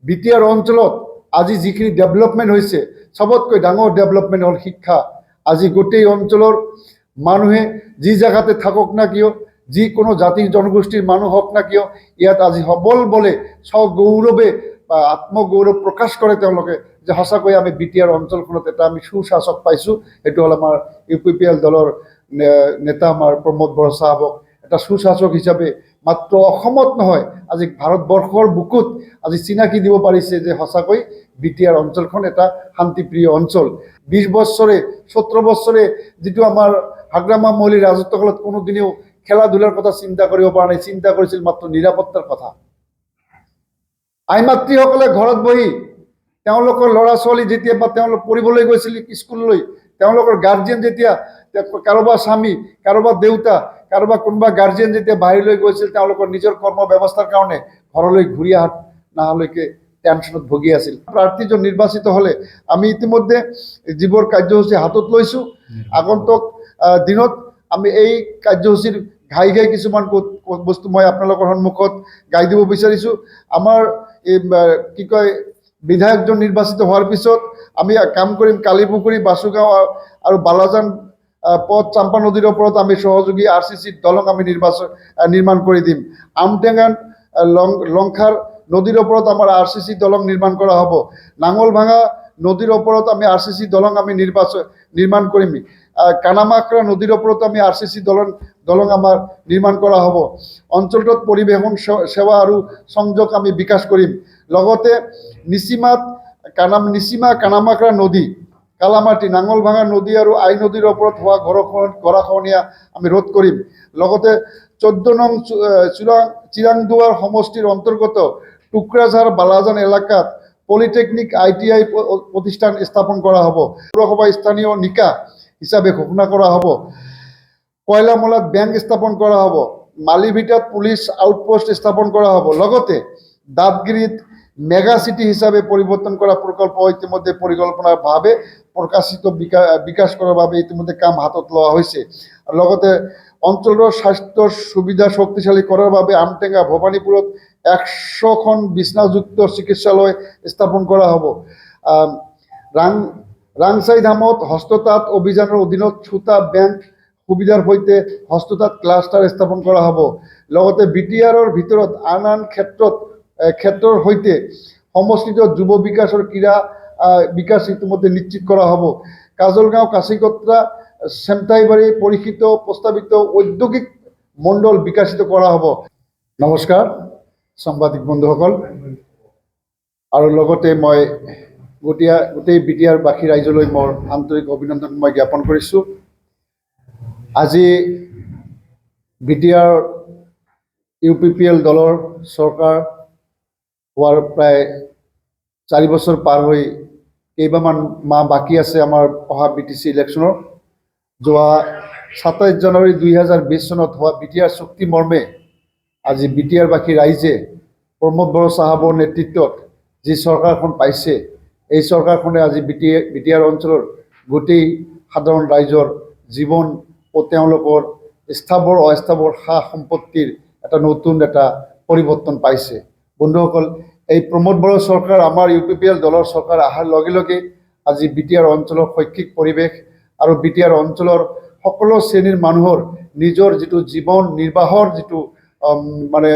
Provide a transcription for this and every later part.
BTR অঞ্চলত আজি যিখিনি ডেভেলপমেণ্ট হৈছে সবতকৈ ডাঙৰ ডেভেলপমেণ্ট হ'ল শিক্ষা। আজি গোটেই অঞ্চলৰ মানুহে যি জায়গাতে থাকক না কিয়, যিকোনো জাতি জনগোষ্ঠীৰ মানুহ হওক না কিয়, ইয়াত আজি সবল বলে স্বগৌৰৱে বা আত্মগৌৰৱ প্ৰকাশ কৰে তেওঁলোকে যে সঁচাকৈ আমি বিটিআৰ অঞ্চলখনত এটা আমি সুশাসক পাইছোঁ। সেইটো হ'ল আমাৰ UPPL দলৰ নেতা আমাৰ প্ৰমোদ বড়ো চাহাবক এটা সুশাসক হিচাপে মাত্ৰ অসমত নহয় আজি ভাৰতবৰ্ষৰ বুকুত আজি চিনাকি দিব পাৰিছে যে সঁচাকৈ বিটিআৰ অঞ্চলখন এটা শান্তিপ্ৰিয় অঞ্চল। 20 বছৰে 17 বছৰে যিটো আমাৰ হাগ্ৰামা মৌলিৰ ৰাজত্বকালত কোনোদিনেও খেলা ধূলাৰ কথা চিন্তা কৰিব পৰা নাই, চিন্তা কৰিছিল মাত্ৰ নিৰাপত্তাৰ কথা। আই মাতৃসকলে ঘৰত বহি তেওঁলোকৰ ল'ৰা ছোৱালী যেতিয়া বা তেওঁলোক পঢ়িবলৈ গৈছিল স্কুললৈ, তেওঁলোকৰ গাৰ্জেন যেতিয়া কাৰোবাৰ স্বামী, কাৰোবাৰ দেউতা, কাৰোবাৰ কোনোবা গাৰ্জেন যেতিয়া বাহিৰলৈ গৈছিল তেওঁলোকৰ নিজৰ কৰ্ম ব্যৱস্থাৰ কাৰণে ঘৰলৈ ঘূৰি নহালৈকে টেনশ্যনত ভুগি আছিল। প্ৰাৰ্থীজন নিৰ্বাচিত হ'লে আমি ইতিমধ্যে যিবোৰ কাৰ্যসূচী হাতত লৈছোঁ, আগন্তুক দিনত আমি এই কাৰ্যসূচীৰ ঘাই কিছুমান বস্তু মই আপোনালোকৰ সন্মুখত গাই দিব বিচাৰিছোঁ। আমাৰ এই কি কয় বিধায়কজন নিৰ্বাচিত হোৱাৰ পিছত আমি কাম কৰিম কালিপুখুৰী, বাসুগাঁও আৰু বালাজান পথ চাম্পা নদীৰ ওপৰত আমি সহযোগী RCC দলং আমি নিৰ্মাণ কৰি দিম। আমটেঙান লংখাৰ নদীৰ ওপৰত আমাৰ RCC দলং নিৰ্মাণ কৰা হ'ব। নাঙলভাঙা নদীৰ ওপৰত আমি RCC দলং আমি নিৰ্মাণ কৰিম। কানামাকৰা নদীৰ ওপৰত আমি RCC দলং আমাৰ নিৰ্মাণ কৰা হ'ব। অঞ্চলটোত পৰিবহণ সেৱা আৰু সংযোগ আমি বিকাশ কৰিম। লগতে নিচিমা কানামাকৰা নদী, কালামাটি, নাঙলভাঙা নদী আৰু আই নদীৰ ওপৰত হোৱা গৰাখহনীয়া আমি ৰোধ কৰিম। লগতে 14 নং চিৰাংদুৱাৰ সমষ্টিৰ অন্তৰ্গত টুকুৰাঝাৰ বালাজান এলেকাত পলিটেকনিক ITI প্ৰতিষ্ঠান স্থাপন কৰা হ'ব। পৌৰসভা স্থানীয় নিকা হিচাপে ঘোষণা কৰা হ'ব। কয়লামলাত বেংক স্থাপন কৰা হ'ব। মালিভিটাত পুলিচ আউটপোষ্ট স্থাপন কৰা হ'ব। লগতে দাঁতগিৰিত মেগা চিটি হিচাপে পৰিৱৰ্তন কৰা প্ৰকল্প ইতিমধ্যে পৰিকল্পনাভাৱে প্ৰকাশিত বিকাশ কৰাৰ বাবে ইতিমধ্যে কাম হাতত লোৱা হৈছে। লগতে অঞ্চলৰ স্বাস্থ্য সুবিধা শক্তিশালী কৰাৰ বাবে আমটেঙা ভৱানীপুৰত 100খন বিছনাযুক্ত চিকিৎসালয় স্থাপন কৰা হ'ব। ৰাংচাই ধামত হস্ততাঁত অভিযানৰ অধীনত ছুটা বেংক সুবিধাৰ সৈতে হস্ততাঁত ক্লাষ্টাৰ স্থাপন কৰা হ'ব। লগতে বিটিআৰৰ ভিতৰত আন ক্ষেত্ৰৰ সৈতে সমষ্টিত যুৱ বিকাশ আৰু ক্ৰীড়া বিকাশ ইতিমধ্যে নিশ্চিত কৰা হ'ব। কাজলগাঁও, কাছিকত্ৰা, চেমটাইবাৰী পৰিষিত প্ৰস্তাৱিত ঔদ্যোগিক মণ্ডল বিকশিত কৰা হ'ব। নমস্কাৰ সাংবাদিক বন্ধুসকল, আৰু লগতে মই গোটেই বিটিআৰবাসী ৰাইজলৈ মোৰ আন্তৰিক অভিনন্দন মই জ্ঞাপন কৰিছোঁ। আজি বিটিআৰ UPPL দলৰ চৰকাৰ হোৱাৰ প্ৰায় 4 বছৰ পাৰ হৈ কেইবামান মাহ বাকী আছে আমাৰ অহা BTC ইলেকশ্যনৰ। যোৱা 27 জানুৱাৰী 2020 চনত হোৱা বিটিআৰ চুক্তি মৰ্মে আজি বিটিআৰবাসী ৰাইজে প্ৰমোদ বড়ো চাহাবৰ নেতৃত্বত যি চৰকাৰখন পাইছে, এই চৰকাৰখনে আজি বিটিআৰ অঞ্চলৰ গোটেই সাধাৰণ ৰাইজৰ জীৱন ও তেওঁলোকৰ স্থাবৰ অস্থাবৰ সা সম্পত্তিৰ এটা নতুন এটা পৰিৱৰ্তন পাইছে। বন্ধুসকল, এই প্ৰমোদ বড়ো চৰকাৰ আমাৰ UPPL দলৰ চৰকাৰ অহাৰ লগে লগে আজি বিটিআৰ অঞ্চলৰ শৈক্ষিক পৰিৱেশ আৰু বিটিআৰ অঞ্চলৰ সকলো শ্ৰেণীৰ মানুহৰ নিজৰ যিটো জীৱন নিৰ্বাহৰ যিটো মানে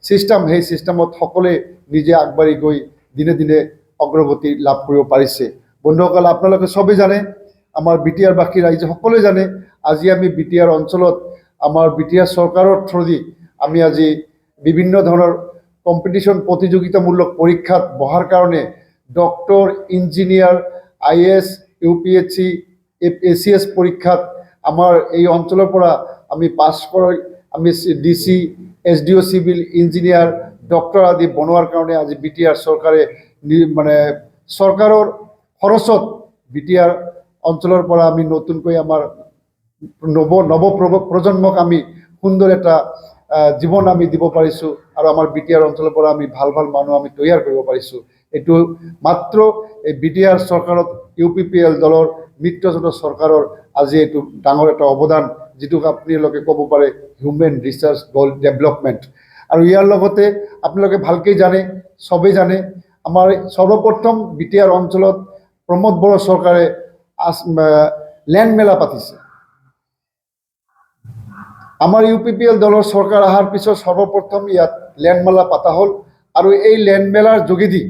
চিষ্টেম, সেই চিষ্টেমত সকলোৱে নিজে আগবাঢ়ি গৈ দিনে দিনে অগ্ৰগতি লাভ কৰিব পাৰিছে। বন্ধুসকল, আপোনালোকে চবেই জানে, আমাৰ বিটিআৰবাসী ৰাইজে সকলোৱে জানে, আজি আমি বিটিআৰ অঞ্চলত আমাৰ বিটিআৰ চৰকাৰৰ থ্ৰুদি আমি আজি বিভিন্ন ধৰণৰ কম্পিটিশ্যন প্ৰতিযোগিতামূলক পৰীক্ষাত বহাৰ কাৰণে doctor, engineer, IAS, UPSC, ACS পৰীক্ষাত আমাৰ এই অঞ্চলৰ পৰা আমি পাছ কৰি আমি DC, SDO civil engineer, doctor আদি বনোৱাৰ কাৰণে আজি বিটিআৰ চৰকাৰে মানে চৰকাৰৰ খৰচত বিটিআৰ অঞ্চলৰ পৰা আমি নতুনকৈ আমাৰ নৱ প্ৰজন্মক আমি সুন্দৰ এটা জীৱন আমি দিব পাৰিছোঁ আৰু আমাৰ বিটিআৰ অঞ্চলৰ পৰা আমি ভাল মানুহ আমি তৈয়াৰ কৰিব পাৰিছোঁ। এইটো মাত্ৰ এই বিটিআৰ চৰকাৰত UPPL দলৰ মিত্ৰজোঁটৰ চৰকাৰৰ আজি এইটো ডাঙৰ এটা অৱদান, যিটোক আপোনালোকে ক'ব পাৰে হিউমেন ৰিচাৰ্চ ডেভেলপমেণ্ট। আৰু ইয়াৰ লগতে আপোনালোকে ভালকৈ জানে, চবেই জানে, আমাৰ সৰ্বপ্ৰথম বিটিআৰ অঞ্চলত প্ৰমোদ বড়ো চৰকাৰে ল্যান্ড মেলা পাতিছে। আমাৰ UPPL দলৰ চৰকাৰ অহাৰ পিছত সৰ্বপ্ৰথম ইয়াত ল্যান্ড মেলা পাতা হ'ল আৰু এই ল্যান্ড মেলাৰ যোগেদি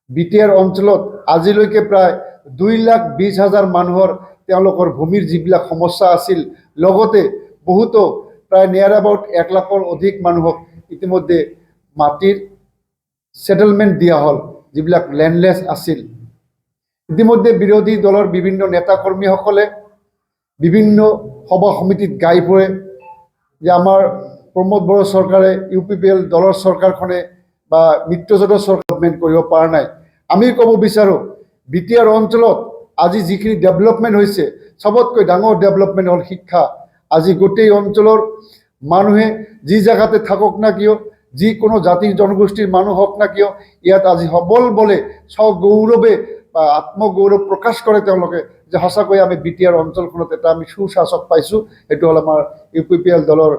বিটিআৰ অঞ্চলত আজিলৈকে প্ৰায় 2,20,000 মানুহৰ তেওঁলোকৰ ভূমিৰ যিবিলাক সমস্যা আছিল, লগতে বহুতো প্ৰায় নিয়াৰ এবাউট 1 লাখৰ অধিক মানুহক ইতিমধ্যে মাটিৰ সেটেলমেন্ট দিয়া হ'ল, যিবিলাক ল্যান্ডলেছ আছিল। ইতিমধ্যে বিৰোধী দলৰ বিভিন্ন নেতা কৰ্মীসকলে বিভিন্ন সভা সমিতিত গাই ফুৰে যে আমাৰ প্ৰমোদ বড়ো চৰকাৰে UPPL দলৰ চৰকাৰখনে বা মিত্ৰজোঁটৰ চৰকাৰ কৰিব পৰা নাই। আমি ক'ব বিচাৰোঁ বিটিআৰ অঞ্চলত আজি যিখিনি ডেভেলপমেণ্ট হৈছে, সবতকৈ ডাঙৰ ডেভেলপমেণ্ট হ'ল শিক্ষা। আজি গোটেই অঞ্চলৰ মানুহে যি জায়গাতে থাকক না কিয়, যিকোনো জাতি জনগোষ্ঠীৰ মানুহ হওক না কিয়, ইয়াত আজি সবল বলে স্বগৌৰৱে বা আত্মগৌৰৱ প্ৰকাশ কৰে তেওঁলোকে যে সঁচাকৈ আমি বিটিআৰ অঞ্চলখনত এটা আমি সুশাসক পাইছোঁ। সেইটো হ'ল আমাৰ UPPL দলৰ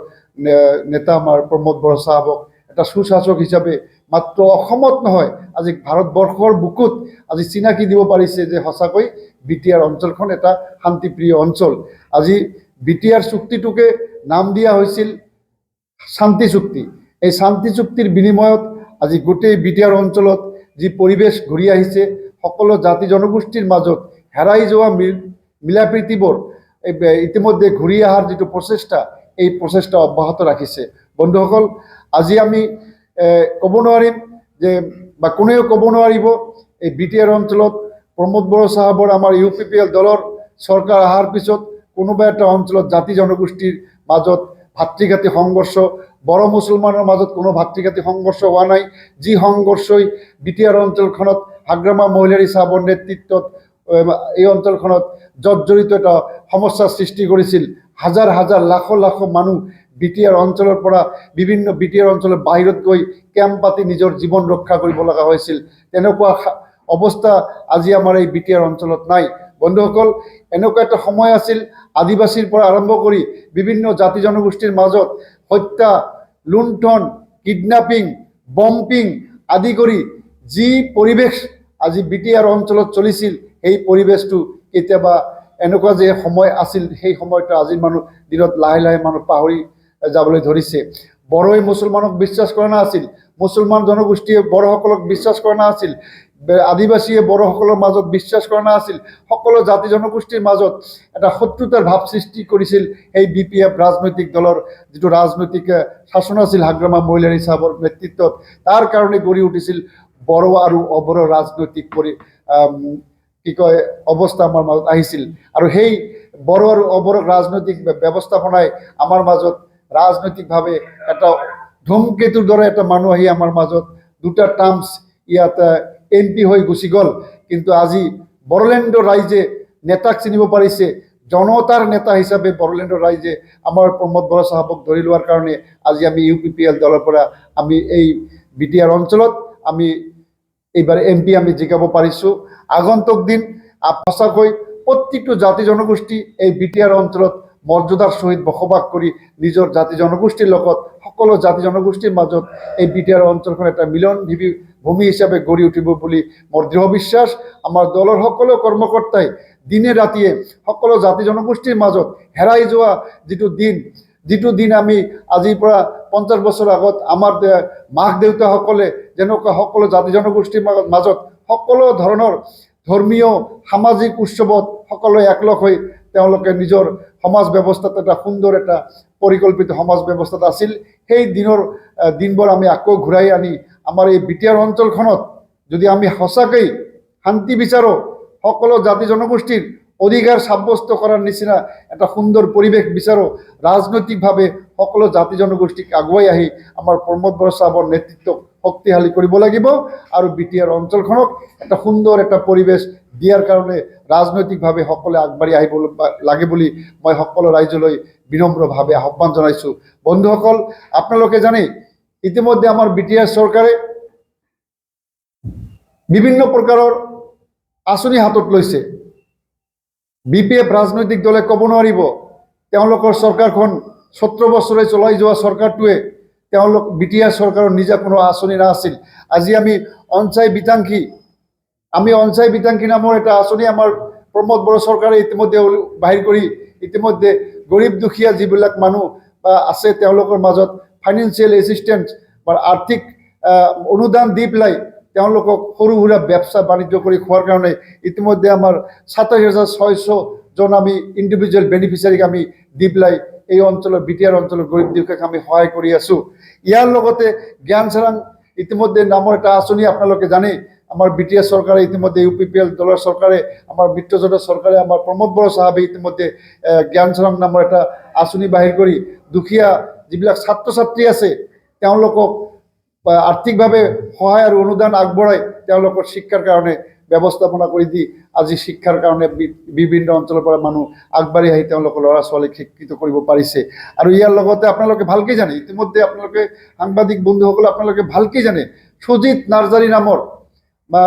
নেতা আমাৰ প্ৰমোদ বড়ো চাহাবক এটা সুশাসক হিচাপে মাত্ৰ অসমত নহয়, আজি ভাৰতবৰ্ষৰ বুকুত আজি চিনাকি দিব পাৰিছে যে সঁচাকৈ বিটিআৰ অঞ্চলখন এটা শান্তিপ্ৰিয় অঞ্চল। আজি বিটিআৰ চুক্তিটোকে নাম দিয়া হৈছিল শান্তি চুক্তি। এই শান্তি চুক্তিৰ বিনিময়ত আজি গোটেই বিটিআৰ অঞ্চলত যি পৰিৱেশ ঘূৰি আহিছে, সকলো জাতি জনগোষ্ঠীৰ মাজত হেৰাই যোৱা মিলাপ্ৰীতিবোৰ ইতিমধ্যে ঘূৰি অহাৰ যিটো প্ৰচেষ্টা, এই প্ৰচেষ্টা অব্যাহত ৰাখিছে। বন্ধুসকল, আজি আমি ক'ব নোৱাৰিম যে বা কোনেও ক'ব নোৱাৰিব এই বিটিআৰ অঞ্চলত প্ৰমোদ বড়ো চাহাবৰ আমাৰ UPPL দলৰ চৰকাৰ অহাৰ পিছত কোনোবা এটা অঞ্চলত জাতি জনগোষ্ঠীৰ মাজত ভাতৃঘাতী সংঘৰ্ষ, বড়ো মুছলমানৰ মাজত কোনো ভাতৃঘাতী সংঘৰ্ষ হোৱা নাই। যি সংঘৰ্ষই বিটিআৰ অঞ্চলখনত হাগ্ৰামা মহিলাৰী চাহাবৰ নেতৃত্বত এই অঞ্চলখনত জৰ্জৰিত এটা সমস্যাৰ সৃষ্টি কৰিছিল। হাজাৰ হাজাৰ লাখ লাখ মানুহ বিটিআৰ অঞ্চলৰ পৰা বিভিন্ন বিটিআৰ অঞ্চলৰ বাহিৰত গৈ কেম্প পাতি নিজৰ জীৱন ৰক্ষা কৰিব লগা হৈছিল। তেনেকুৱা অৱস্থা আজি আমাৰ এই বিটিআৰ অঞ্চলত নাই। বন্ধুসকল, এনেকুৱা এটা সময় আছিল আদিবাসীৰ পৰা আৰম্ভ কৰি বিভিন্ন জাতি জনগোষ্ঠীৰ মাজত হত্যা, লুণ্ঠন, কিডনাপিং, বম্পিং আদি কৰি যি পৰিৱেশ আজি বিটিআৰ অঞ্চলত চলিছিল, সেই পৰিৱেশটো কেতিয়াবা এনেকুৱা যে সময় আছিল, সেই সময়টো আজিৰ দিনত লাহে লাহে মানুহ পাহৰি যাবলৈ ধৰিছে। বড়োই মুছলমানক বিশ্বাস কৰা নাছিল, মুছলমান জনগোষ্ঠীয়ে বড়োসকলক বিশ্বাস কৰা নাছিল, আদিবাসীয়ে বড়োসকলৰ মাজত বিশ্বাস কৰা নাছিল। সকলো জাতি জনগোষ্ঠীৰ মাজত এটা শত্ৰুতাৰ ভাৱ সৃষ্টি কৰিছিল সেই BPF ৰাজনৈতিক দলৰ যিটো ৰাজনৈতিক শাসন আছিল হাগ্ৰামা মহিলাৰী চাহাবৰ নেতৃত্বত। তাৰ কাৰণে গঢ়ি উঠিছিল বড়ো আৰু অবড়ো ৰাজনৈতিক অৱস্থা আমাৰ মাজত আহিছিল। আৰু সেই বড়ো আৰু অবড়ো ৰাজনৈতিক ব্যৱস্থাপনাই আমাৰ মাজত ৰাজনৈতিকভাৱে এটা ধূমকেতুৰ দৰে এটা মানুহ আহি আমাৰ মাজত দুটা টাৰ্মছ ইয়াত MP হৈ গুচি গ'ল। কিন্তু আজি বড়োলেণ্ডৰ ৰাইজে নেতাক চিনিব পাৰিছে, জনতাৰ নেতা হিচাপে বড়োলেণ্ডৰ ৰাইজে আমাৰ প্ৰমোদ বড়ো চাহাবক ধৰি লোৱাৰ কাৰণে আজি আমি UPPL দলৰ পৰা আমি এই বিটিআৰ অঞ্চলত আমি এইবাৰ MP আমি জিকাব পাৰিছোঁ। আগন্তুক দিন সঁচাকৈ প্ৰত্যেকটো জাতি জনগোষ্ঠী এই বিটিআৰ অঞ্চলত মৰ্যাদাৰ সহিত বসবাস কৰি নিজৰ জাতি জনগোষ্ঠীৰ লগত সকলো জাতি জনগোষ্ঠীৰ মাজত এই বিটিআৰ অঞ্চলখন এটা মিলন ভূমি হিচাপে গঢ়ি উঠিব বুলি মোৰ দৃঢ় বিশ্বাস। আমাৰ দলৰ সকলো কৰ্মকৰ্তাই দিনে ৰাতিয়ে সকলো জাতি জনগোষ্ঠীৰ মাজত হেৰাই যোৱা যিটো দিন আমি আজিৰ পৰা 50 বছৰ আগত আমাৰ মাক দেউতাসকলে যেনেকুৱা সকলো জাতি জনগোষ্ঠীৰ মাজত সকলো ধৰণৰ ধৰ্মীয় সামাজিক উৎসৱত সকলোৱে একলগ হৈ তেওঁলোকে নিজৰ সমাজ ব্যৱস্থাত এটা সুন্দৰ এটা পৰিকল্পিত সমাজ ব্যৱস্থাত আছিল। সেই দিনবোৰ আমি আকৌ ঘূৰাই আনি আমাৰ এই বিটিআৰ অঞ্চলখনত যদি আমি সঁচাকৈ শান্তি বিচাৰোঁ, সকলো জাতি জনগোষ্ঠীৰ অধিকাৰ সাব্যস্ত কৰাৰ নিচিনা এটা সুন্দৰ পৰিৱেশ বিচাৰোঁ, ৰাজনৈতিকভাৱে সকলো জাতি জনগোষ্ঠীক আগুৱাই আহি আমাৰ প্ৰমোদ বড়ো চাহাবৰ নেতৃত্বক শক্তিশালী কৰিব লাগিব আৰু বিটিআৰ অঞ্চলখনক এটা সুন্দৰ এটা পৰিৱেশ দিয়াৰ কাৰণে ৰাজনৈতিকভাৱে সকলোৱে আগবাঢ়ি আহিব লাগে বুলি মই সকলো ৰাইজলৈ বিনম্ৰভাৱে আহ্বান জনাইছোঁ। বন্ধুসকল, আপোনালোকে জানে ইতিমধ্যে আমাৰ বিটিআৰ চৰকাৰে বিভিন্ন প্ৰকাৰৰ আঁচনি হাতত লৈছে। BPF ৰাজনৈতিক দলে ক'ব নোৱাৰিব তেওঁলোকৰ চৰকাৰখন 17 বছৰে চলাই যোৱা চৰকাৰটোৱে তেওঁলোক বিটিআৰ চৰকাৰৰ নিজা কোনো আঁচনি নাছিল। আজি আমি অঞ্চয় বিতাংশী নামৰ এটা আঁচনি আমাৰ প্ৰমোদ বড়ো চৰকাৰে ইতিমধ্যে বাহিৰ কৰি ইতিমধ্যে গৰীব দুখীয়া যিবিলাক মানুহ বা আছে তেওঁলোকৰ মাজত ফাইনেন্সিয়েল এছিষ্টেঞ্চ বা আৰ্থিক অনুদান দি পেলাই তেওঁলোকক সৰু সুৰা ব্যৱসা বাণিজ্য কৰি খোৱাৰ কাৰণে ইতিমধ্যে আমাৰ ২৭,৬০০ জন আমি ইণ্ডিভিজুৱেল বেনিফিচিয়াৰীক আমি দি পেলাই এই অঞ্চলৰ বিটিআৰ অঞ্চলৰ গৰীব দুখীয়াক আমি সহায় কৰি আছোঁ। ইয়াৰ লগতে জ্ঞান চাৰাং ইতিমধ্যে নামৰ এটা আঁচনি আপোনালোকে জানে আমাৰ বিটিআৰ চৰকাৰে ইতিমধ্যে UPPL দলৰ চৰকাৰে আমাৰ মিত্ৰজোঁটৰ চৰকাৰে আমাৰ প্ৰমোদ বড়ো চাহাবে ইতিমধ্যে জ্ঞান চাৰাং নামৰ এটা আঁচনি বাহিৰ কৰি দুখীয়া যিবিলাক ছাত্ৰ ছাত্ৰী আছে তেওঁলোকক আৰ্থিকভাৱে সহায় আৰু অনুদান আগবঢ়াই তেওঁলোকৰ শিক্ষাৰ কাৰণে ব্যৱস্থাপনা কৰি দি আজি শিক্ষাৰ কাৰণে বিভিন্ন অঞ্চলৰ পৰা মানুহ আগবাঢ়ি আহি তেওঁলোকৰ ল'ৰা ছোৱালীক শিক্ষিত কৰিব পাৰিছে। আৰু ইয়াৰ লগতে আপোনালোকে ভালকৈ জানে ইতিমধ্যে আপোনালোকে সাংবাদিক বন্ধুসকল আপোনালোকে ভালকৈ জানে সুজিত নাৰ্জাৰী নামৰ বা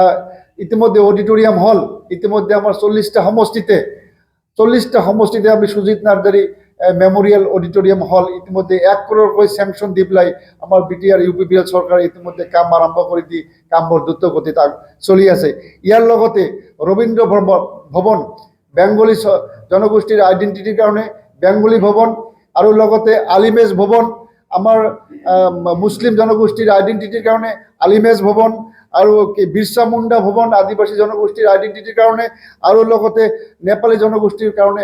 ইতিমধ্যে অডিটৰিয়াম হল ইতিমধ্যে আমাৰ 40টা সমষ্টিতে আমি সুজিত নাৰ্জাৰী মেমৰিয়েল অডিটৰিয়াম হল ইতিমধ্যে 1 crore চেংচন দি পেলাই আমাৰ বিটিআৰ UPPL চৰকাৰে ইতিমধ্যে কাম আৰম্ভ কৰি দি কামবোৰ দ্ৰুত গতিত চলি আছে। ইয়াৰ লগতে ৰবীন্দ্ৰ ভৱন বেংগলী জনগোষ্ঠীৰ আইডেণ্টিটিৰ কাৰণে বেংগলী ভৱন আৰু লগতে আলিমেজ ভৱন আমাৰ মুছলিম জনগোষ্ঠীৰ আইডেণ্টিটিৰ কাৰণে আলিমেজ ভৱন আৰু বিৰছা মুণ্ডা ভৱন আদিবাসী জনগোষ্ঠীৰ আইডেণ্টিটিৰ কাৰণে আৰু লগতে নেপালী জনগোষ্ঠীৰ কাৰণে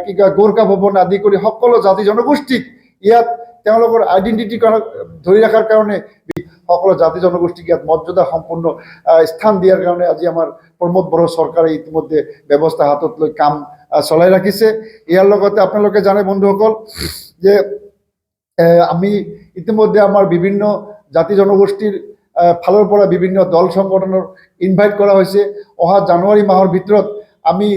কি কয় গোৰ্খা ভৱন আদি কৰি সকলো জাতি জনগোষ্ঠীক ইয়াত তেওঁলোকৰ আইডেণ্টিটি ধৰি ৰখাৰ কাৰণে সকলো জাতি জনগোষ্ঠীক ইয়াত মৰ্যাদা সম্পূৰ্ণ স্থান দিয়াৰ কাৰণে আজি আমাৰ প্ৰমোদ বড়ো চৰকাৰে ইতিমধ্যে ব্যৱস্থা হাতত লৈ কাম চলাই ৰাখিছে। ইয়াৰ লগতে আপোনালোকে জানে বন্ধুসকল যে আমি ইতিমধ্যে আমাৰ বিভিন্ন জাতি জনগোষ্ঠীৰ ফালৰ পৰা বিভিন্ন দল সংগঠনৰ ইনভাইট কৰা হৈছে। অহা জানুৱাৰী মাহৰ ভিতৰত আমি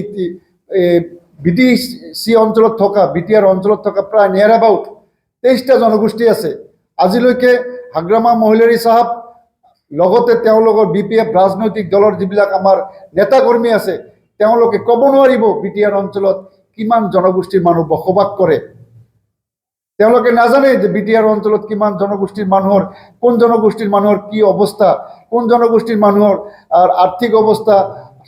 BTC অঞ্চলত থকা বিটিআৰ অঞ্চলত থকা প্ৰায় নিয়াৰ এবাউট 23টা জনগোষ্ঠী আছে। আজিলৈকে হাগ্ৰামা মহিলাৰী চাহাব লগতে তেওঁলোকৰ BPF ৰাজনৈতিক দলৰ যিবিলাক আমাৰ নেতাকৰ্মী আছে তেওঁলোকে ক'ব নোৱাৰিব বিটিআৰ অঞ্চলত কিমান জনগোষ্ঠীৰ মানুহ বসবাস কৰে। তেওঁলোকে নাজানে যে বিটিআৰ অঞ্চলত কিমান জনগোষ্ঠীৰ মানুহৰ কোন জনগোষ্ঠীৰ মানুহৰ কি অৱস্থা কোন জনগোষ্ঠীৰ মানুহৰ আৰ্থিক অৱস্থা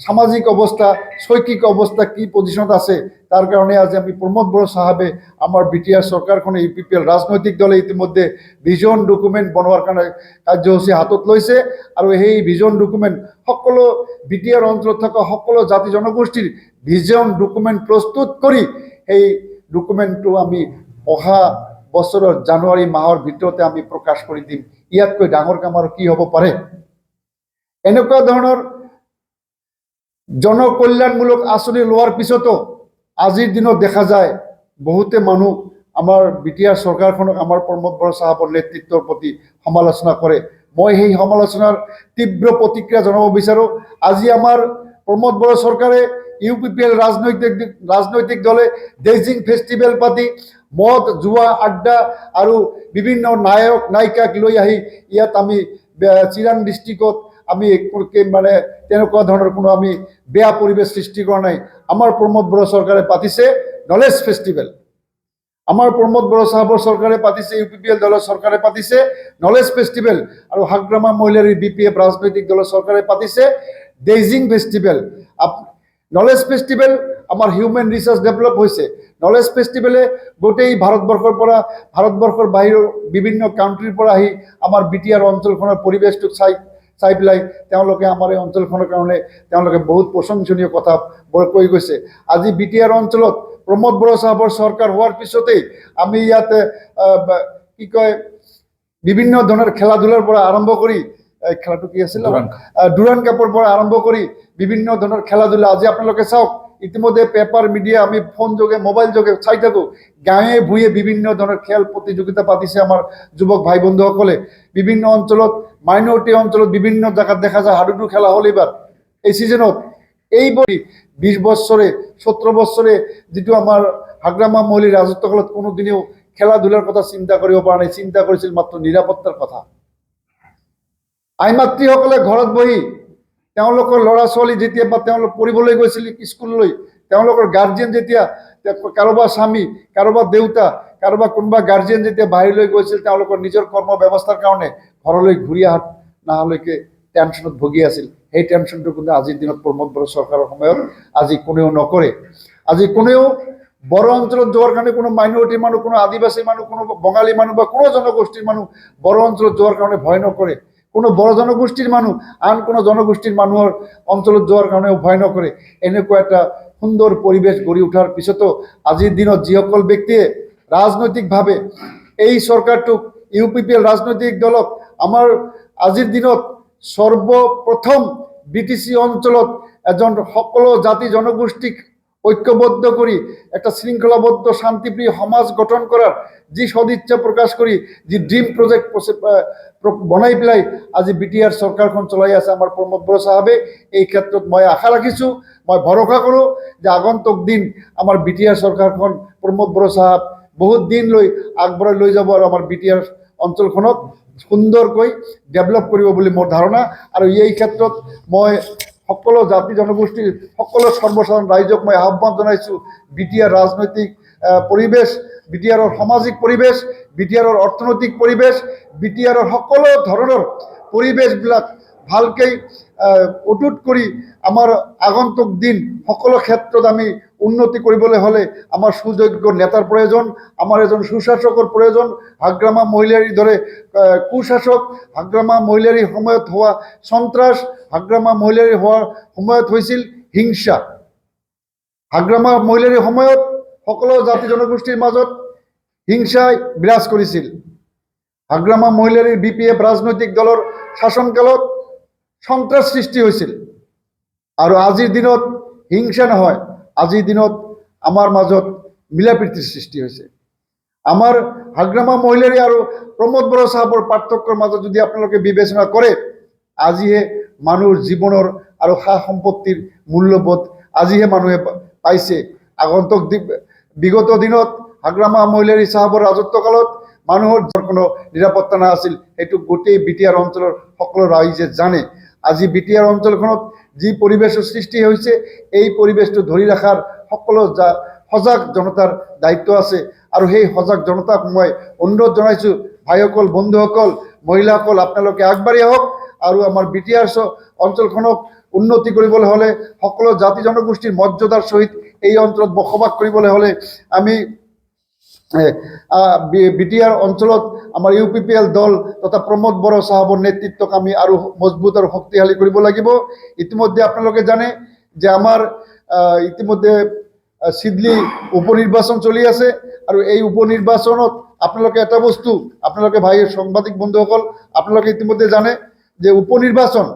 সামাজিক অৱস্থা শৈক্ষিক অৱস্থা কি পজিশ্যনত আছে। তাৰ কাৰণে আজি আমি প্ৰমোদ বড়ো চাহাবে আমাৰ বিটিআৰ চৰকাৰখনে UPPL ৰাজনৈতিক দলে ইতিমধ্যে ভিজন ডকুমেণ্ট বনোৱাৰ কাৰণে কাৰ্যসূচী হাতত লৈছে আৰু সেই ভিজন ডকুমেণ্ট সকলো বিটিআৰ অঞ্চলত থকা সকলো জাতি জনগোষ্ঠীৰ ভিজন ডকুমেণ্ট প্ৰস্তুত কৰি সেই ডকুমেণ্টটো আমি অহা বছৰৰ জানুৱাৰী মাহৰ ভিতৰতে আমি প্ৰকাশ কৰি দিম। ইয়াতকৈ ডাঙৰ কাম আৰু কি হ'ব পাৰে। এনেকুৱা ধৰণৰ জনকল্যাণমূলক আঁচনি লোৱাৰ পিছতো আজিৰ দিনত দেখা যায় বহুতে মানুহ আমাৰ বিটিআৰ চৰকাৰখনক আমাৰ প্ৰমোদ বড়ো চাহাবৰ নেতৃত্বৰ প্ৰতি সমালোচনা কৰে। মই সেই সমালোচনাৰ তীব্ৰ প্ৰতিক্ৰিয়া জনাব বিচাৰোঁ। আজি আমাৰ প্ৰমোদ বড়ো চৰকাৰে UPPL ৰাজনৈতিক দলে ডেজিং ফেষ্টিভেল পাতি মদ জুৱা আড্ডা আৰু বিভিন্ন নায়ক নায়িকাক লৈ আহি ইয়াত আমি চিৰাং ডিষ্ট্ৰিক্টত আমি মানে তেনেকুৱা ধৰণৰ কোনো আমি বেয়া পৰিৱেশ সৃষ্টি কৰা নাই। আমাৰ প্ৰমোদ বড়ো চৰকাৰে পাতিছে নলেজ ফেষ্টিভেল। আমাৰ প্ৰমোদ বড়ো চাহাবৰ চৰকাৰে পাতিছে UPPL দলৰ চৰকাৰে পাতিছে নলেজ ফেষ্টিভেল আৰু হাগ্ৰামা মহিলাৰী BPF ৰাজনৈতিক দলৰ চৰকাৰে পাতিছে ডেজিং ফেষ্টিভেল। নলেজ ফেষ্টিভেল আমাৰ হিউমেন ৰিচাৰ্চ ডেভেলপ হৈছে। নলেজ ফেষ্টিভেলে গোটেই ভাৰতবৰ্ষৰ বাহিৰৰ বিভিন্ন কাণ্ট্ৰিৰ পৰা আহি আমাৰ বিটিআৰ অঞ্চলখনৰ পৰিৱেশটোক চাই পেলাই তেওঁলোকে আমাৰ এই অঞ্চলখনৰ কাৰণে তেওঁলোকে বহুত প্ৰশংসনীয় কথা কৈ গৈছে। আজি বিটিআৰ অঞ্চলত প্ৰমোদ বড়ো চাহাবৰ চৰকাৰ হোৱাৰ পিছতেই আমি ইয়াত কি কয় বিভিন্ন ধৰণৰ খেলা ধূলাৰ পৰা আৰম্ভ কৰি খেলাটো কি আছিল ডুৰান কাপৰ পৰা আৰম্ভ কৰি বিভিন্ন ধৰণৰ খেলা ধূলা আজি আপোনালোকে চাওক ইতিমধ্যে পেপাৰ মিডিয়া আমি ফোন যোগে মোবাইল যোগে চাই থাকোঁ গাঁৱে ভূঞে বিভিন্ন ধৰণৰ খেল প্ৰতিযোগিতা পাতিছে আমাৰ যুৱক ভাই বন্ধুসকলে। বিভিন্ন অঞ্চলত মাইনৰিটি অঞ্চলত বিভিন্ন জায়গাত দেখা যায় হাডুডু খেলা হ'ল এইবাৰ এই ছিজনত। এইবোৰ 20 বছৰে 17 বছৰে যিটো আমাৰ হাগ্ৰামা মহিলাৰ ৰাজত্বকালত কোনোদিনেও খেলা ধূলাৰ কথা চিন্তা কৰিব পৰা নাই। চিন্তা কৰিছিল মাত্ৰ নিৰাপত্তাৰ কথা। আই মাতৃসকলে ঘৰত বহি তেওঁলোকৰ ল'ৰা ছোৱালী যেতিয়া বা তেওঁলোক পঢ়িবলৈ গৈছিল স্কুললৈ তেওঁলোকৰ গাৰ্জেন যেতিয়া কাৰোবাৰ স্বামী কাৰোবাৰ দেউতা কাৰোবাৰ কোনোবা গাৰ্জিয়ান যেতিয়া বাহিৰলৈ গৈছিল তেওঁলোকৰ নিজৰ কৰ্ম ব্যৱস্থাৰ কাৰণে ঘৰলৈ ঘূৰি নহালৈকে টেনশ্যনত ভুগি আছিল। সেই টেনশ্যনটো কিন্তু আজিৰ দিনত প্ৰমোদ বড়ো চৰকাৰৰ সময়ত আজি কোনেও নকৰে। আজি কোনেও বড়ো অঞ্চলত যোৱাৰ কাৰণে কোনো মাইনৰিটি মানুহ, কোনো আদিবাসী মানুহ, কোনো বঙালী মানুহ বা কোনো জনগোষ্ঠীৰ মানুহ বড়ো অঞ্চলত যোৱাৰ কাৰণে ভয় নকৰে। কোনো বড়ো জনগোষ্ঠীৰ মানুহ আন কোনো জনগোষ্ঠীৰ মানুহৰ অঞ্চলত যোৱাৰ কাৰণেও ভয় নকৰে। এনেকুৱা এটা সুন্দৰ পৰিৱেশ গঢ়ি উঠাৰ পিছতো আজিৰ দিনত যিসকল ব্যক্তিয়ে ৰাজনৈতিকভাৱে এই চৰকাৰটোক UPPL ৰাজনৈতিক দলক আমাৰ আজিৰ দিনত সৰ্বপ্ৰথম BTC অঞ্চলত এজন সকলো জাতি জনগোষ্ঠীক ঐক্যবদ্ধ কৰি একটা শৃংখলাবদ্ধ শান্তিপ্রিয় সমাজ গঠন করার যি সদিচ্ছা প্রকাশ করি যি ড্রিম প্রজেক্ট বনাই পেলাই আজি BTR সরকারখন চলাই আছে আমার প্রমোদ বড়ো সাহেবে। এই ক্ষেত্ৰত মই আশা ৰাখিছোঁ, মই ভৰসা কৰোঁ যে আগন্তুক দিন আমাৰ BTR সৰকাৰখন প্ৰমোদ বড়ো সাহেব বহুত দিন আগবঢ়াই লৈ যাব আৰু আমাৰ BTR অঞ্চলখনক সুন্দৰকৈ ডেভেলপ কৰিব বুলি মোৰ ধাৰণা। আৰু এই ক্ষেত্ৰত মই সকলো জাতি জনগোষ্ঠীৰ সকলো সৰ্বসাধাৰণ ৰাইজক মই আহ্বান জনাইছোঁ, BTR ৰাজনৈতিক পৰিৱেশ, BTR সামাজিক পৰিৱেশ, BTR অৰ্থনৈতিক পৰিৱেশ, BTR সকলো ধৰণৰ পৰিৱেশবিলাক ভালকৈ অটুট কৰি আমাৰ আগন্তুক দিন সকলো ক্ষেত্ৰত আমি উন্নতি কৰিবলৈ হ'লে আমাৰ সুযোগ্য নেতাৰ প্ৰয়োজন, আমাৰ এজন সুশাসকৰ প্ৰয়োজন। হাগ্ৰামা মহিলাৰীৰ দৰে কুশাসক, হাগ্ৰামা মহিলাৰীৰ সময়ত হোৱা সন্ত্ৰাস, হাগ্ৰামা মহিলাৰীৰ হোৱাৰ সময়ত হৈছিল হিংসা, হাগ্ৰামা মহিলাৰীৰ সময়ত সকলো জাতি জনগোষ্ঠীৰ মাজত হিংসাই বিৰাজ কৰিছিল। হাগ্ৰামা মহিলাৰীৰ BPF ৰাজনৈতিক দলৰ শাসনকালত সন্ত্ৰাস সৃষ্টি হৈছিল। আৰু আজিৰ দিনত হিংসা নহয়, আজিৰ দিনত আমাৰ মাজত মিলাপ্ৰীতিৰ সৃষ্টি হৈছে। আমাৰ হাগ্ৰামা মহিলাৰী আৰু প্ৰমোদ বড়ো সাহেবৰ পাৰ্থক্যৰ মাজত যদি আপোনালোকে বিবেচনা কৰে, আজিহে মানুহৰ জীৱনৰ আৰু সা সম্পত্তিৰ মূল্যবোধ আজিহে মানুহে পাইছে। আগন্তুক বিগত দিনত হাগ্ৰামা মহিলাৰী সাহেবৰ ৰাজত্বকালত মানুহৰ কোনো নিৰাপত্তা নাছিল, সেইটো গোটেই BTR অঞ্চলৰ সকলো ৰাইজে জানে। আজি BTR অঞ্চলখনত যি পৰিৱেশৰ সৃষ্টি হৈছে, এই পৰিৱেশটো ধৰি ৰখাৰ সকলো সজাগ জনতাৰ দায়িত্ব আছে। আৰু সেই সজাগ জনতাক মই অনুৰোধ জনাইছোঁ, ভাইসকল, বন্ধুসকল, মহিলাসকল, আপোনালোকে আগবাঢ়ি আহক আৰু আমাৰ BTR অঞ্চলখনক উন্নতি কৰিবলৈ হ'লে, সকলো জাতি জনগোষ্ঠীৰ মৰ্যাদাৰ সহিত এই অঞ্চলত বসবাস কৰিবলৈ হ'লে আমি BTR অঞ্চলত আমাৰ UPPL দল তথা প্ৰমোদ বড়ো সাহেবৰ নেতৃত্বক আমি আৰু মজবুত আৰু শক্তিশালী কৰিব লাগিব। ইতিমধ্যে আপোনালোকে জানে যে আমাৰ ইতিমধ্যে সিডলি উপনিৰ্বাচন চলি আছে। আৰু এই উপনিৰ্বাচনত আপোনালোকে এটা বস্তু, আপোনালোকে ভাই সাংবাদিক বন্ধুসকল, আপোনালোকে ইতিমধ্যে জানে যে উপনিৰ্বাচন,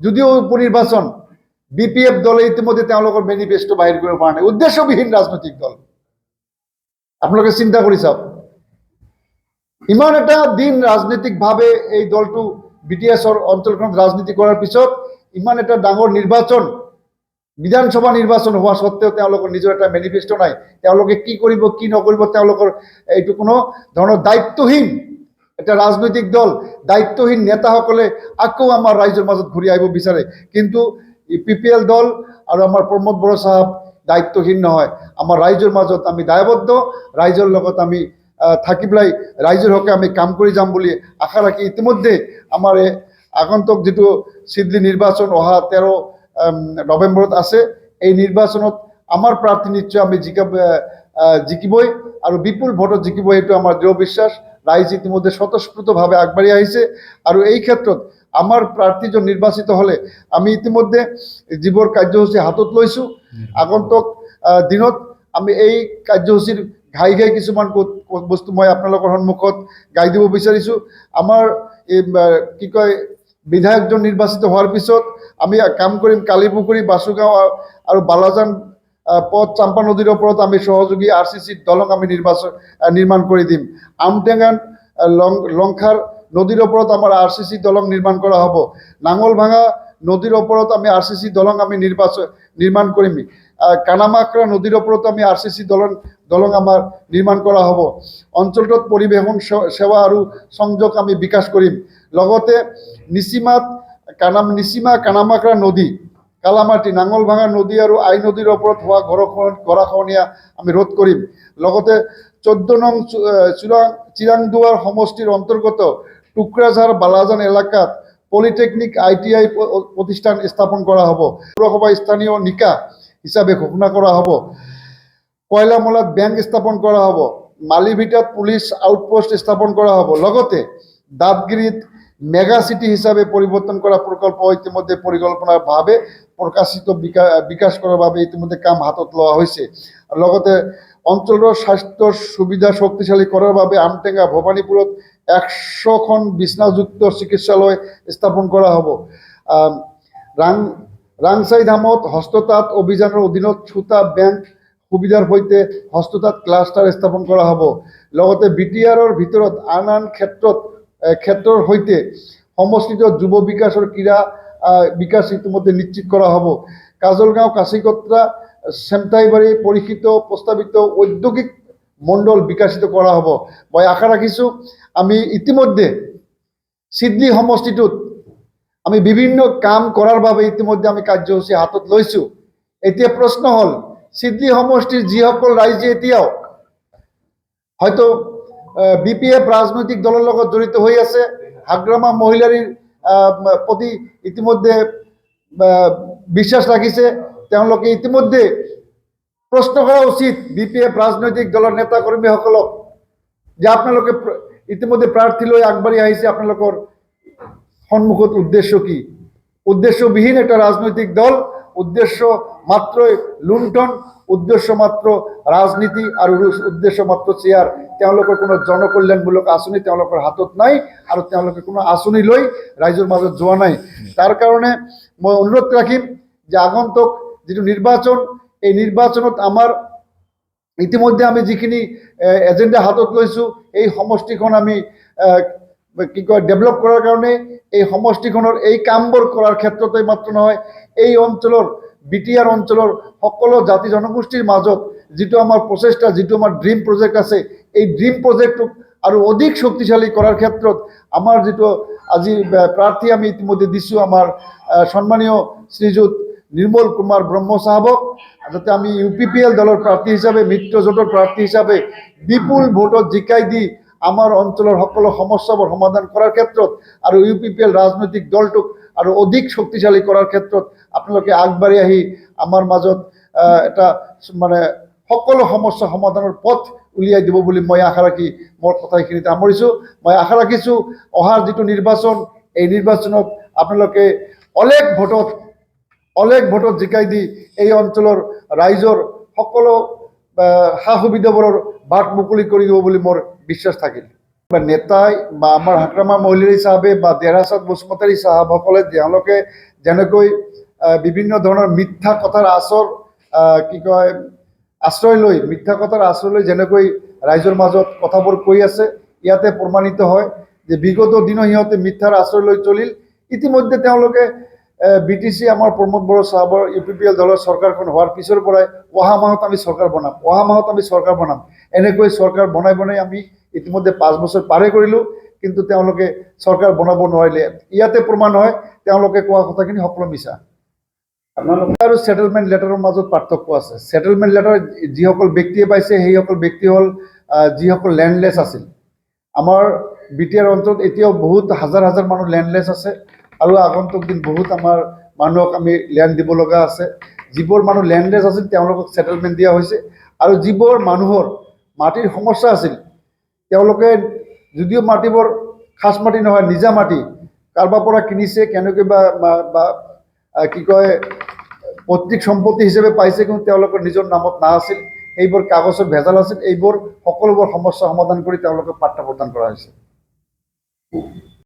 যদিও উপনিৰ্বাচন BPF দলে ইতিমধ্যে তেওঁলোকৰ মেনিফেষ্টো বাহিৰ কৰিব পৰা নাই, উদ্দেশ্যবিহীন ৰাজনৈতিক দল। আপোনালোকে চিন্তা কৰি চাওক, ইমান এটা দিন ৰাজনৈতিকভাৱে এই দলটো BTR অঞ্চলখনত ৰাজনীতি কৰাৰ পিছত ইমান এটা ডাঙৰ নিৰ্বাচন, বিধানসভা নিৰ্বাচন হোৱা সত্ত্বেও তেওঁলোকৰ নিজৰ এটা মেনিফেষ্টো নাই। তেওঁলোকে কি কৰিব কি নকৰিব তেওঁলোকৰ এইটো কোনো ধৰণৰ দায়িত্বহীন এটা ৰাজনৈতিক দল, দায়িত্বহীন নেতাসকলে আকৌ আমাৰ ৰাইজৰ মাজত ঘূৰি আহিব বিচাৰে। কিন্তু UPPL দল আৰু আমাৰ প্ৰমোদ বড়ো সাহেব দায়িত্বহীন নহয়, আমাৰ ৰাইজৰ মাজত আমি দায়বদ্ধ, ৰাইজৰ লগত আমি থাকি পেলাই ৰাইজৰ হকে আমি কাম কৰি যাম বুলি আশা ৰাখি ইতিমধ্যে আমাৰ আগন্তুক যিটো সিডলি নিৰ্বাচন অহা 13 নৱেম্বৰত আছে, এই নিৰ্বাচনত আমাৰ প্ৰাৰ্থী নিশ্চয় আমি জিকিবই আৰু বিপুল ভোটত জিকিব, এইটো আমাৰ দৃঢ় বিশ্বাস। ৰাইজ ইতিমধ্যে স্বতঃস্ফূৰ্তভাৱে আগবাঢ়ি আহিছে আৰু এই ক্ষেত্ৰত আমাৰ প্ৰাৰ্থীজন নিৰ্বাচিত হ'লে আমি ইতিমধ্যে যিবোৰ কাৰ্যসূচী হাতত লৈছোঁ, আগন্তুক দিনত আমি এই কাৰ্যসূচীৰ ঘাই কিছুমান বস্তু মই আপোনালোকৰ সন্মুখত গাই দিব বিচাৰিছোঁ। আমাৰ এই কি কয় বিধায়কজন নিৰ্বাচিত হোৱাৰ পিছত আমি কাম কৰিম কালীপুখুৰী, বাসুগাঁও আৰু বালাজান পথ চাম্পা নদীৰ ওপৰত আমি সহযোগী RCC দলং আমি নিৰ্মাণ কৰি দিম। আমটেঙান লংখাৰ নদীৰ ওপৰত আমাৰ RCC দলং নিৰ্মাণ কৰা হ'ব। নাঙলভাঙা নদীৰ ওপৰত আমি RCC দলং আমি নিৰ্মাণ কৰিম। কানামাকৰা নদীৰ ওপৰত আমি RCC দলং আমাৰ নিৰ্মাণ কৰা হ'ব। অঞ্চলটোত পৰিবহণ সেৱা আৰু সংযোগ আমি বিকাশ কৰিম। লগতে নিচিমা কানামাকৰা নদী, কালামাটি, নাঙলভাঙা নদী আৰু আই নদীৰ ওপৰত হোৱা গৰাখহনীয়া আমি ৰোধ কৰিম। লগতে 14 নং চিরাংদুয়ার সমষ্টির অন্তর্গত টুকরাঝাড় বালাজান এলাকাত পলিটেকনিক ITI প্রতিষ্ঠান স্থাপন করা হব। পৌরসভা স্থানীয় নিকা হিসাবে ঘোষণা করা হব। কয়লামলাত ব্যাংক স্থাপন করা হব। মালিভিটাত পুলিশ আউটপোস্ট স্থাপন করা হব। লগতে দাঁতগিরিত মেগা সিটি হিসাবে পরিবর্তন করা প্রকল্প ইতিমধ্যে পরিকল্পনাভাবে প্রকাশিত বিকাশ করার বাবে ইতিমধ্যে কাম হাতত লওয়া হয়েছে। লগতে অঞ্চলের স্বাস্থ্য সুবিধা শক্তিশালী করার বাবে আমটেঙ্গা ভবানীপুরত 100খন বিছনাযুক্ত চিকিৎসালয় স্থাপন করা হব। রাংসাই ধামত হস্ততাঁত অভিযানের অধীনত সুতা ব্যাংক সুবিধার সৈতে হস্ততাঁত ক্লাস্টার স্থাপন করা হব। লগতে BTRৰ ভিতৰত আন ক্ষেত্ৰৰ সৈতে সমষ্টিত যুৱ বিকাশৰ ক্ৰীড়া বিকাশ ইতিমধ্যে নিশ্চিত করা হব। কাজলগাঁও কাশিকত্রা সেমটাইবাড়ি পরীক্ষিত প্রস্তাবিত ঔদ্যোগিক মণ্ডল বিকাশিত করা হব। মই আশা রাখিছোঁ আমি ইতিমধ্যে সিডলি সমষ্টিটোত আমি বিভিন্ন কাম করার বাবে ইতিমধ্যে আমি কার্যসূচী হাতত লৈছোঁ। এতিয়া প্রশ্ন হল সিডলি সমষ্টিৰ যিসকল ৰাইজে এতিয়াও হয়তো BPF রাজনৈতিক দলের লগত জড়িত হয়ে আছে, হাগ্রামা মহিলার প্রতি ইতিমধ্যে বিশ্বাস রাখিছে, তেওঁলোকে ইতিমধ্যে প্রশ্ন করা উচিত BPF রাজনৈতিক দলের নেতা কর্মীসকলক যে আপোনালোকে ইতিমধ্যে প্রার্থী লৈ আগবাঢ়ি আহিছে, আপোনালোকৰ সন্মুখত উদ্দেশ্য কি? উদ্দেশ্যবিহীন একটা ৰাজনৈতিক দল, উদ্দেশ্য মাত্ৰ লুণ্ঠন, উদ্দেশ্য মাত্ৰ ৰাজনীতি আৰ উদ্দেশ্য মাত্ৰ চেয়াৰ। তেওঁলোকৰ কোনো জনকল্যাণমূলক আঁচনি তেওঁলোকৰ হাতত নাই আৰু তেওঁলোকে কোনো আঁচনি লৈ ৰাইজৰ মাজত যোৱা নাই। তাৰ কাৰণে মই অনুৰোধ ৰাখিম যে আগন্তুক যিটো নিৰ্বাচন, এই নিৰ্বাচনত আমাৰ ইতিমধ্যে আমি যিখিনি এজেণ্ডা হাতত লৈছোঁ, এই সমষ্টিখন আমি কি কয় ডেভেলপ কৰাৰ কাৰণে এই সমষ্টিখনৰ এই কামবোৰ কৰাৰ ক্ষেত্ৰতে মাত্ৰ নহয়, এই অঞ্চলৰ BTR অঞ্চলৰ সকলো জাতি জনগোষ্ঠীৰ মাজত যিটো আমাৰ প্ৰচেষ্টা, যিটো আমাৰ ড্ৰিম প্ৰজেক্ট আছে, এই ড্ৰিম প্ৰজেক্টটোক আৰু অধিক শক্তিশালী কৰাৰ ক্ষেত্ৰত আমাৰ যিটো আজি প্ৰাৰ্থী আমি ইতিমধ্যে দিছোঁ, আমাৰ সন্মানীয় শ্ৰীযুত নিৰ্মল কুমাৰ ব্ৰহ্ম সাহেবক, যাতে আমি UPPL দলৰ প্ৰাৰ্থী হিচাপে, মিত্ৰজোঁটৰ প্ৰাৰ্থী হিচাপে বিপুল ভোটত জিকাই দি আমাৰ অঞ্চলৰ সকলো সমস্যাবোৰ সমাধান কৰাৰ ক্ষেত্ৰত আৰু UPPL ৰাজনৈতিক দলটোক আৰু অধিক শক্তিশালী কৰাৰ ক্ষেত্ৰত আপোনালোকে আগবাঢ়ি আহি আমাৰ মাজত এটা মানে সকলো সমস্যা সমাধানৰ পথ উলিয়াই দিব বুলি মই আশা ৰাখি মোৰ কথা এইখিনিতে সামৰিছোঁ। মই আশা ৰাখিছোঁ অহাৰ যিটো নিৰ্বাচন, এই নিৰ্বাচনত আপোনালোকে অলেখ ভোটত জিকাই দি এই অঞ্চলৰ ৰাইজৰ সকলো সা সুবিধাবোৰৰ বাট মুকলি কৰি দিব বুলি মোৰ বিশ্বাস থাকিল। নেতাই বা আমাৰ হাগ্ৰামা মহিলাৰী চাহাবে বা দেৰাচাঁদ বসুমতাৰী চাহাবসকলে তেওঁলোকে যেনেকৈ বিভিন্ন ধৰণৰ মিথ্যা কথাৰ আশ্ৰয় লৈ মিথ্যা কথাৰ আশ্ৰয় লৈ যেনেকৈ ৰাইজৰ মাজত কথাবোৰ কৈ আছে, ইয়াতে প্ৰমাণিত হয় যে বিগত দিনো সিহঁতে মিথ্যাৰ আশ্ৰয় লৈ চলিল। ইতিমধ্যে তেওঁলোকে BTC আমাৰ প্ৰমোদ বড়ো চাহাবৰ UPPL দলৰ চৰকাৰখন হোৱাৰ পিছৰ পৰাই অহা মাহত আমি চৰকাৰ বনাম এনেকৈ চৰকাৰ বনাই আমি ইতিমধ্যে 5 বছৰ পাৰে কৰিলোঁ, কিন্তু তেওঁলোকে চৰকাৰ বনাব নোৱাৰিলে। ইয়াতে প্ৰমাণ হয় তেওঁলোকে কোৱা কথাখিনি সকলো মিছা। আপোনালোকে আৰু সেটেলমেণ্ট লেটাৰৰ মাজত পাৰ্থক্য আছে। সেটেলমেণ্ট লেটাৰ যিসকল ব্যক্তিয়ে পাইছে সেইসকল ব্যক্তি হ'ল যিসকল লেণ্ডলেছ আছিল। আমাৰ BTR অঞ্চলত এতিয়াও বহুত হাজাৰ মানুহ লেণ্ডলেছ আছে আৰু আগন্তুক দিন বহুত আমাৰ মানুহক আমি লেণ্ড দিব লগা আছে। যিবোৰ মানুহ লেণ্ডলেছ আছিল তেওঁলোকক সেটেলমেণ্ট দিয়া হৈছে, আৰু যিবোৰ মানুহৰ মাটিৰ সমস্যা আছিল তেওঁলোকে যদিও মাটিবোৰ খাস মাটি নহয়, নিজা মাটি কাৰোবাৰ পৰা কিনিছে, কেনেকৈ বা কি কয় পৈতৃক সম্পত্তি হিচাপে পাইছে, কিন্তু তেওঁলোকৰ নিজৰ নামত নাছিল, এইবোৰ কাগজৰ ভেজাল আছিল, এইবোৰ সকলোবোৰ সমস্যা সমাধান কৰি তেওঁলোকক পাট্টা প্ৰদান কৰা হৈছে।